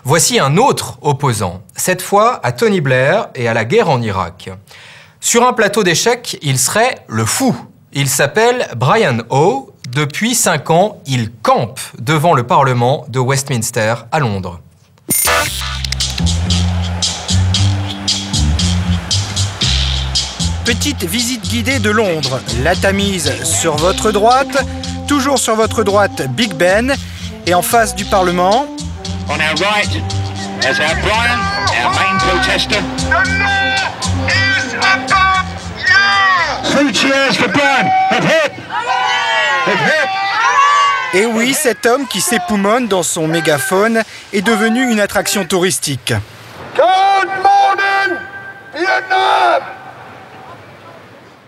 Voici un autre opposant, cette fois à Tony Blair et à la guerre en Irak. Sur un plateau d'échecs, il serait le fou. Il s'appelle Brian Howe. Depuis 5 ans, il campe devant le Parlement de Westminster à Londres. Petite visite guidée de Londres. La Tamise sur votre droite, toujours sur votre droite Big Ben, et en face du Parlement... On our right, there's our Brian, our main protester. The law is above you! 3 cheers for Brian. Hip hip! Hip hip! Et oui, cet homme qui s'époumonne dans son mégaphone est devenu une attraction touristique. Good morning, Vietnam!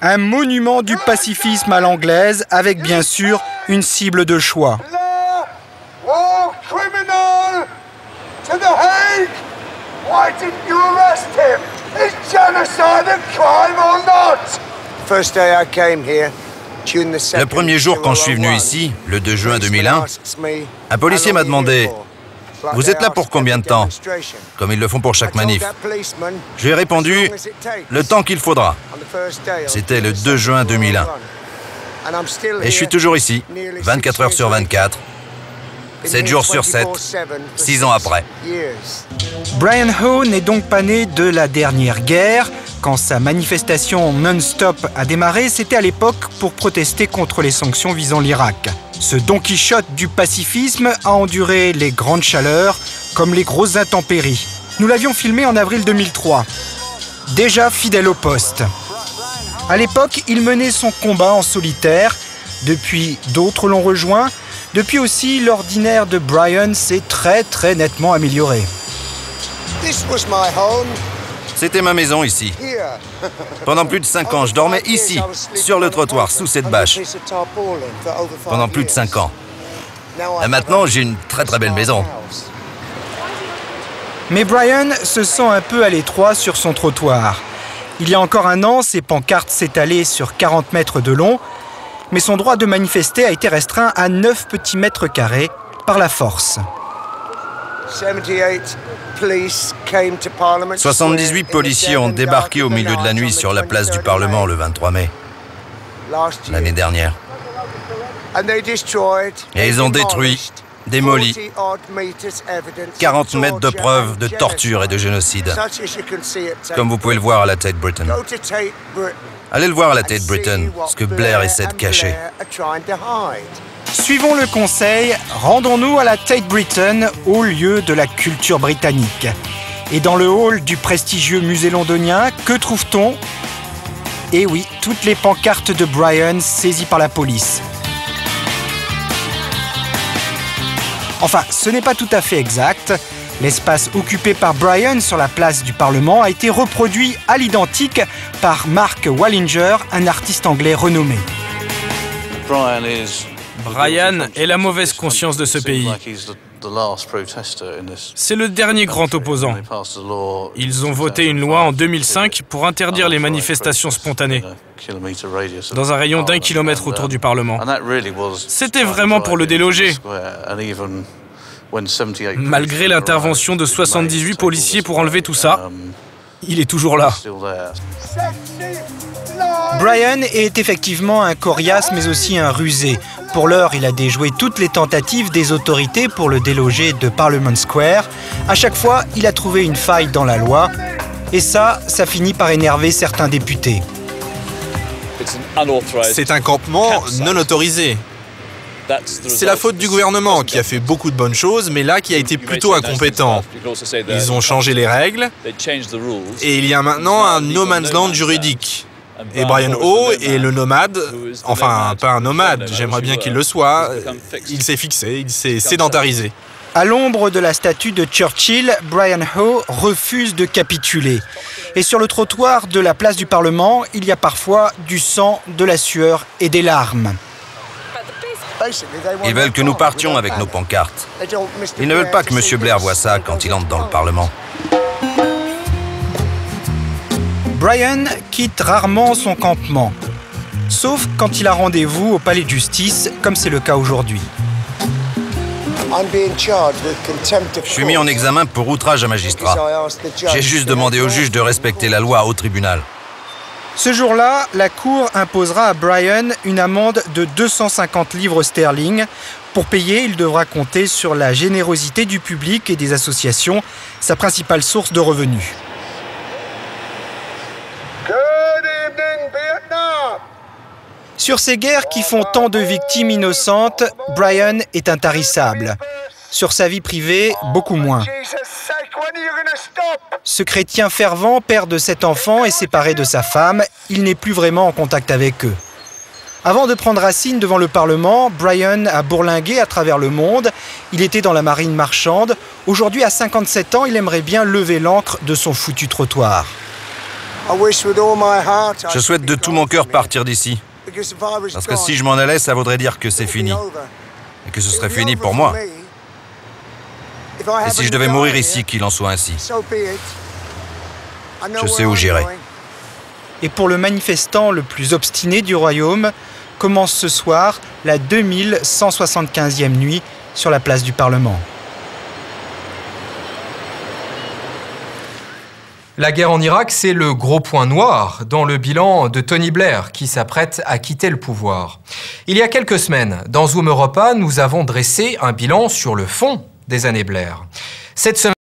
Un monument du pacifisme à l'anglaise avec bien sûr une cible de choix. War criminal to the Hague! Why didn't you arrest him? Is genocide a crime or not? First day I came here. Le premier jour quand je suis venu ici, le 2 juin 2001, un policier m'a demandé « Vous êtes là pour combien de temps ?» Comme ils le font pour chaque manif. Je lui ai répondu « Le temps qu'il faudra ». C'était le 2 juin 2001. Et je suis toujours ici, 24 heures sur 24, 7 jours sur 7, 6 ans après. Brian Howe n'est donc pas né de la dernière guerre. Quand sa manifestation non-stop a démarré, c'était à l'époque pour protester contre les sanctions visant l'Irak. Ce Don Quichotte du pacifisme a enduré les grandes chaleurs comme les grosses intempéries. Nous l'avions filmé en avril 2003. Déjà fidèle au poste. À l'époque, il menait son combat en solitaire. Depuis, d'autres l'ont rejoint. Depuis aussi, l'ordinaire de Brian s'est très nettement amélioré. This was my home. C'était ma maison ici. Pendant plus de 5 ans, je dormais ici, sur le trottoir, sous cette bâche. Pendant plus de 5 ans. Et maintenant, j'ai une très belle maison. Mais Brian se sent un peu à l'étroit sur son trottoir. Il y a encore un an, ses pancartes s'étalaient sur 40 mètres de long, mais son droit de manifester a été restreint à 9 petits mètres carrés par la force. 78 policiers ont débarqué au milieu de la nuit sur la place du Parlement le 23 mai, l'année dernière. Et ils ont détruit, démoli 40 mètres de preuves de torture et de génocide, comme vous pouvez le voir à la Tate Britain. Allez le voir à la Tate Britain, ce que Blair essaie de cacher. Suivons le conseil, rendons-nous à la Tate Britain, au lieu de la culture britannique. Et dans le hall du prestigieux musée londonien, que trouve-t-on? Eh oui, toutes les pancartes de Brian saisies par la police. Enfin, ce n'est pas tout à fait exact. L'espace occupé par Brian sur la place du Parlement a été reproduit à l'identique par Mark Wallinger, un artiste anglais renommé. Brian est la mauvaise conscience de ce pays. C'est le dernier grand opposant. Ils ont voté une loi en 2005 pour interdire les manifestations spontanées dans un rayon d'1 kilomètre autour du Parlement. C'était vraiment pour le déloger. Malgré l'intervention de 78 policiers pour enlever tout ça, il est toujours là. Brian est effectivement un coriace mais aussi un rusé. Pour l'heure, il a déjoué toutes les tentatives des autorités pour le déloger de Parliament Square. À chaque fois, il a trouvé une faille dans la loi. Et ça finit par énerver certains députés. C'est un campement non autorisé. C'est la faute du gouvernement qui a fait beaucoup de bonnes choses, mais là qui a été plutôt incompétent. Ils ont changé les règles et il y a maintenant un no man's land juridique. Et Brian Howe est le nomade, enfin pas un nomade, j'aimerais bien qu'il le soit, il s'est fixé, il s'est sédentarisé. À l'ombre de la statue de Churchill, Brian Howe refuse de capituler. Et sur le trottoir de la place du Parlement, il y a parfois du sang, de la sueur et des larmes. Ils veulent que nous partions avec nos pancartes. Ils ne veulent pas que M. Blair voie ça quand il entre dans le Parlement. Brian quitte rarement son campement, sauf quand il a rendez-vous au palais de justice, comme c'est le cas aujourd'hui. Je suis mis en examen pour outrage à magistrat. J'ai juste demandé au juge de respecter la loi au tribunal. Ce jour-là, la Cour imposera à Brian une amende de 250 livres sterling. Pour payer, il devra compter sur la générosité du public et des associations, sa principale source de revenus. Sur ces guerres qui font tant de victimes innocentes, Brian est intarissable. Sur sa vie privée, beaucoup moins. Ce chrétien fervent, père de 7 enfants et séparé de sa femme, il n'est plus vraiment en contact avec eux. Avant de prendre racine devant le Parlement, Brian a bourlingué à travers le monde. Il était dans la marine marchande. Aujourd'hui, à 57 ans, il aimerait bien lever l'ancre de son foutu trottoir. Je souhaite de tout mon cœur partir d'ici. Parce que si je m'en allais, ça voudrait dire que c'est fini. Et que ce serait fini pour moi. Et si je devais mourir ici, qu'il en soit ainsi. Je sais où j'irai. Et pour le manifestant le plus obstiné du royaume, commence ce soir la 2175e nuit sur la place du Parlement. La guerre en Irak, c'est le gros point noir dans le bilan de Tony Blair, qui s'apprête à quitter le pouvoir. Il y a quelques semaines, dans Zoom Europa, nous avons dressé un bilan sur le fond des années Blair. Cette semaine,